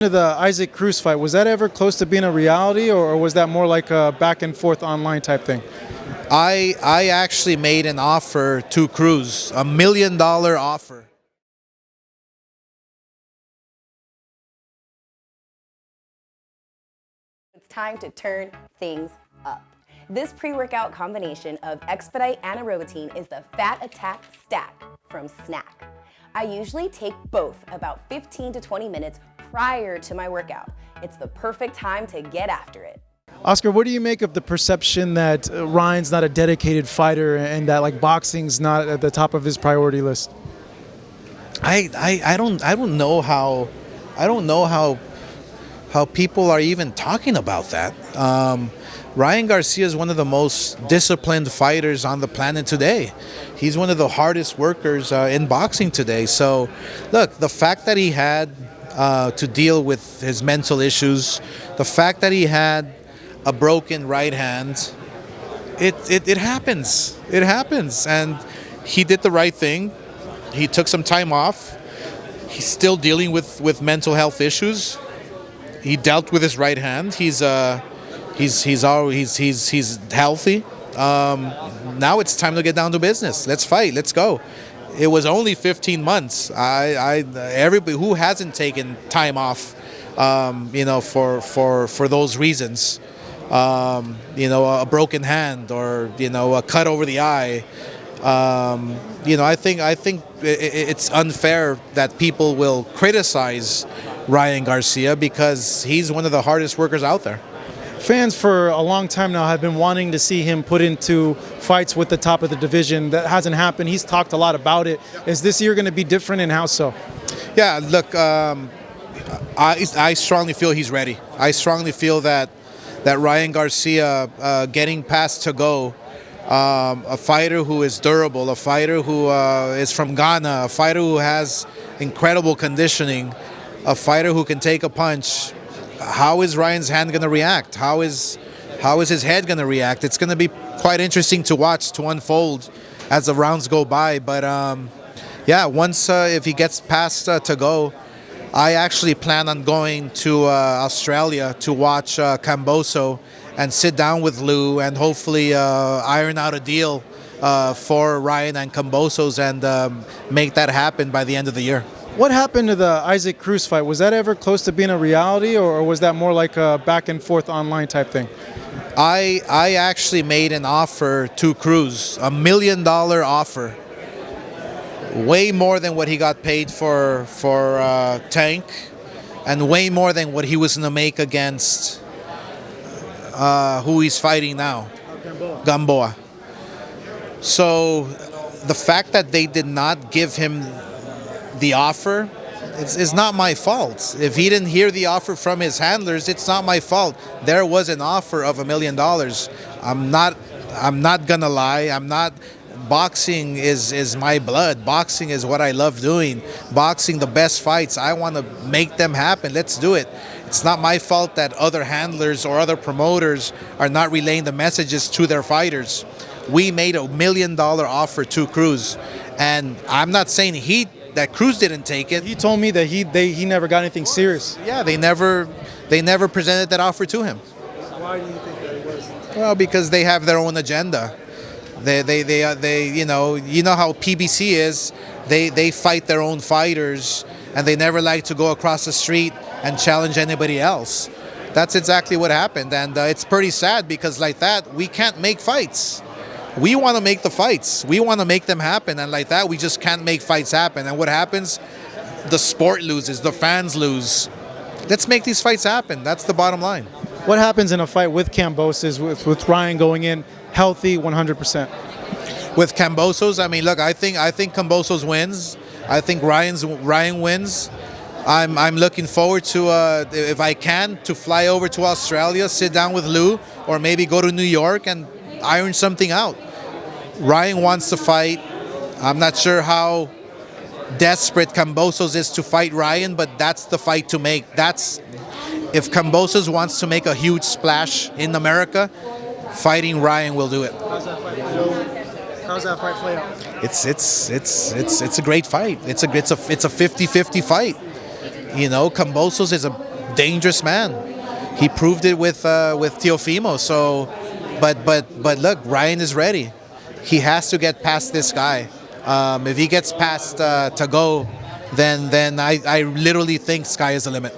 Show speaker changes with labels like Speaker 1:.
Speaker 1: The Isaac Cruz fight, was that ever close to being a reality, or was that more like a back and forth online type thing?
Speaker 2: I actually made an offer to Cruz, $1 million offer.
Speaker 3: It's time to turn things up. This pre-workout combination of Expedite and Aerobatine is the Fat Attack Stack from Snack. I usually take both about 15 to 20 minutes prior to my workout. It's the perfect time to get after it.
Speaker 1: Oscar, what do you make of the perception that Ryan's not a dedicated fighter and that like boxing's not at the top of his priority list?
Speaker 2: I don't know how people are even talking about that. Ryan Garcia is one of the most disciplined fighters on the planet today. He's one of the hardest workers in boxing today. So, look, the fact that he had to deal with his mental issues, the fact that he had a broken right hand, it happens. It happens. And he did the right thing. He took some time off. He's still dealing with mental health issues. He dealt with his right hand. He's healthy. Now it's time to get down to business. Let's fight. Let's go. It was only 15 months. Everybody who hasn't taken time off, for those reasons, a broken hand or a cut over the eye. I think it's unfair that people will criticize Ryan Garcia because he's one of the hardest workers out there.
Speaker 1: Fans for a long time now have been wanting to see him put into fights with the top of the division. That hasn't happened. He's talked a lot about it. Is this year going to be different, and how so?
Speaker 2: Yeah, look, I strongly feel he's ready. I strongly feel that Ryan Garcia getting past to go, a fighter who is durable, a fighter who is from Ghana, a fighter who has incredible conditioning, a fighter who can take a punch. How is Ryan's hand going to react? How is his head going to react? It's going to be quite interesting to watch, to unfold as the rounds go by. But once if he gets past to go, I actually plan on going to Australia to watch Kambosos and sit down with Lou and hopefully iron out a deal for Ryan and Kambosos and make that happen by the end of the year.
Speaker 1: What happened to the Isaac Cruz fight? Was that ever close to being a reality, or was that more like a back and forth online type thing?
Speaker 2: I actually made an offer to Cruz, $1 million offer, way more than what he got paid for Tank, and way more than what he was going to make against who he's fighting now, Gamboa. So the fact that they did not give him the offer, it's not my fault. If he didn't hear the offer from his handlers, it's not my fault. There was an offer of $1 million. I'm not gonna lie. Boxing is my blood. Boxing is what I love doing. Boxing, the best fights, I want to make them happen. Let's do it. It's not my fault that other handlers or other promoters are not relaying the messages to their fighters. We made $1 million offer to Cruz, and I'm not saying that Cruz didn't take it.
Speaker 1: He told me that he never got anything serious.
Speaker 2: Yeah, they never presented that offer to him.
Speaker 1: Why do you think that it was?
Speaker 2: Well, because they have their own agenda. They you know how PBC is. They fight their own fighters, and they never like to go across the street and challenge anybody else. That's exactly what happened, and it's pretty sad because like that we can't make fights. We want to make the fights. We want to make them happen. And like that, we just can't make fights happen. And what happens? The sport loses. The fans lose. Let's make these fights happen. That's the bottom line.
Speaker 1: What happens in a fight with Kambosos, with Ryan going in healthy 100%?
Speaker 2: With Kambosos, I mean, look, I think Kambosos wins. I think Ryan wins. I'm looking forward to, if I can, to fly over to Australia, sit down with Lou, or maybe go to New York and iron something out. Ryan wants to fight. I'm not sure how desperate Kambosos is to fight Ryan, but that's the fight to make. If Kambosos wants to make a huge splash in America, fighting Ryan will do it.
Speaker 1: How's that fight play out?
Speaker 2: It's a great fight. It's a 50-50 fight. Kambosos is a dangerous man. He proved it with Teofimo. So, but look, Ryan is ready. He has to get past this guy. If he gets past Tago, then I literally think sky is the limit.